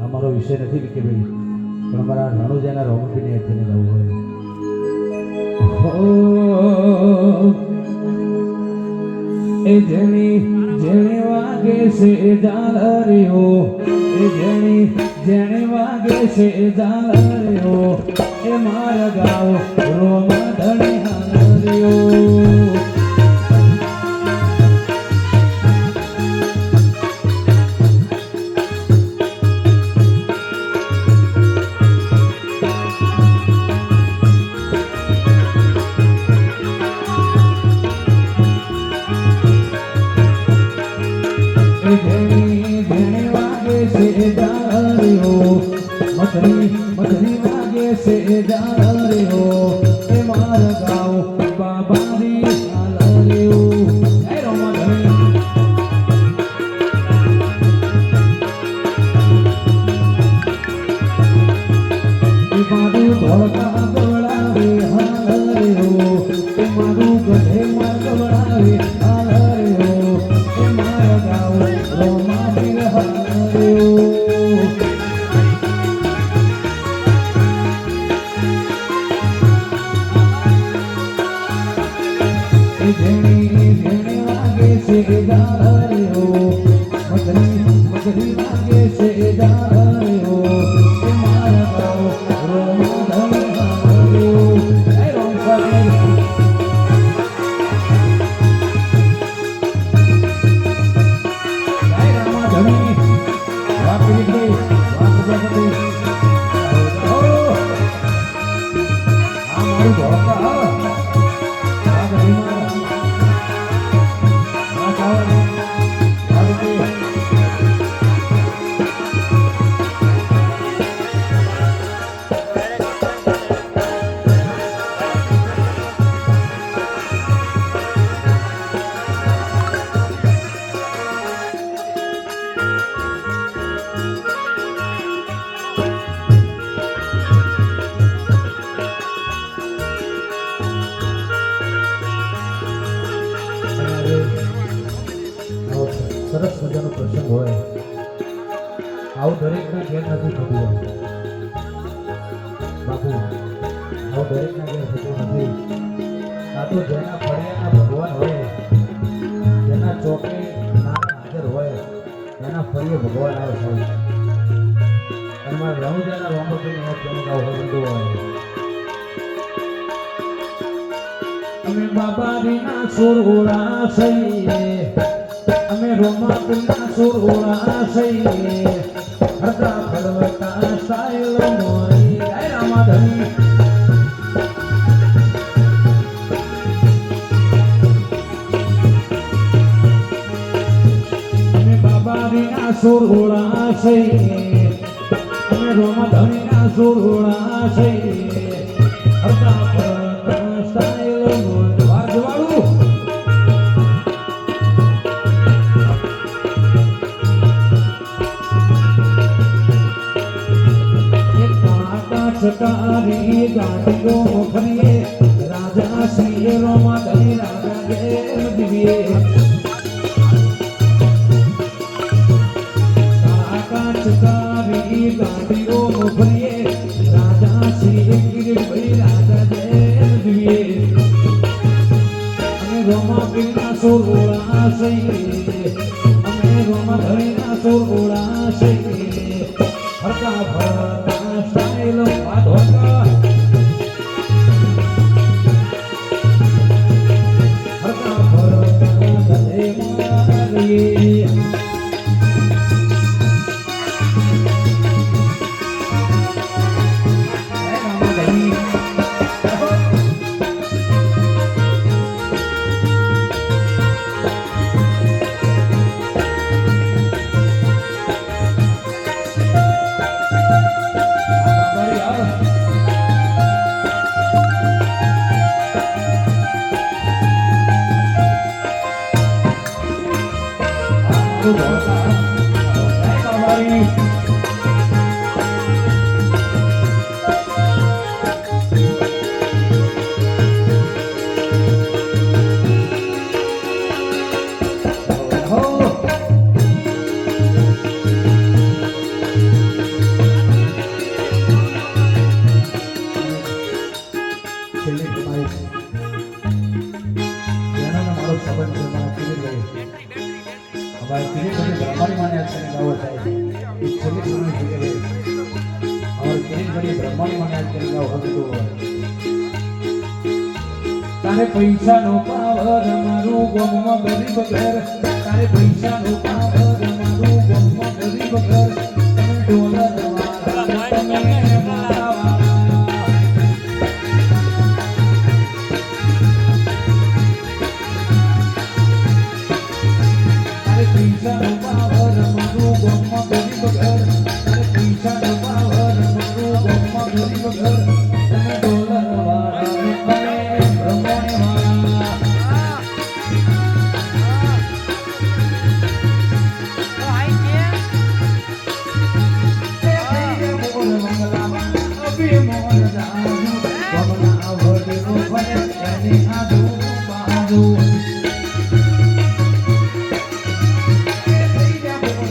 અમારો વિષય નથી કે ભાઈ પણ અમારા રણુજાના રોમપીને યાદ કરીને ગાવું હોય એ જેણી જેણે વાગે છે ઝાલરીઓ એ જેણે વાગે છે ઝાલરીઓ એ મારા ગાવ રોમા ધણી હાલરીઓ મધરી વાગે છે ડાળીઓ એ મારા ગાવ બાબારી હાલરીઓ એ રોમા ધણી એ મારું ધોળકા ગવડાવે હાલરીઓ એ મારું ગઢે માં ગવડાવે હાલરીઓ એ મારા ગાવ રોમા વીર હાલરીઓ મધરી વાગે છે ડાળીઓ એ મારા ગાવ રોમા ધણી હાલરીઓ એ રોમ સાહેબ એ રોમા ધણી વાપરી ગઈ વાપરી આ મારું ધોકા સરસ મજાનો પ્રસંગ હોય આવું દરેકના ઘેર નથી થતું હોય બાપુ આવું દરેકના ઘેર થતું નથી આ તો જેના ફળિયાના ભગવાન હોય જેના ચોકે નાના હાજર હોય એના ફળીએ ભગવાન આવે છે અને મારા રણુજાના રોમપીને યાદ કરીને ગાવું હોય અમે બાબારીના સુરગોળા સહીએ અમે રોમાપીના સુરગોળા સહીએ હરતા ફળવતા સાયલ મોરી એ રામા ધણી અમે બાબારીના સુરગોળા સહીએ અમે રોમા ધણીના સુરગોળા સહીએ હરતા ફળવતા સાયલ મોરી વાળું સકારી ગાડીઓ મોખરીએ રાજા શ્રી રોમા ધણી રાજા ઘેર દિવ્યે સકારી ગાડીઓ મોખરીએ રાજા શ્રી ગિરિભાઈ રાજા ઘેર દિવ્યે અમે રોમા પીરના સુરગોળા સહીએ અમે રોમા ધણીના સુરગોળા સહીએ હરતા ભરતા સ્ટાઈલ પાધોકા હરતા ભરતા ગધે મારીએ हो जाए इस चलित माने जुड़े और कई बड़ी ब्रह्मांड माने करेगा भक्तो तारे पैसा नो पावर मारू गोम गरीब घर तारे पैसा नो पावर मारू गोम गरीब घर डोलर वाला તમે મારા पैसा नो पावर मारू गोम गरीब घर तारे पैसा नो पावर मारू गोम गरीब घर તમે ડોલર વાળા અને બ્રહ્મણ વાળા મોર મંગલા અભી મોર જાનું બમણા વડનો ભલે એની આજુ બાજુ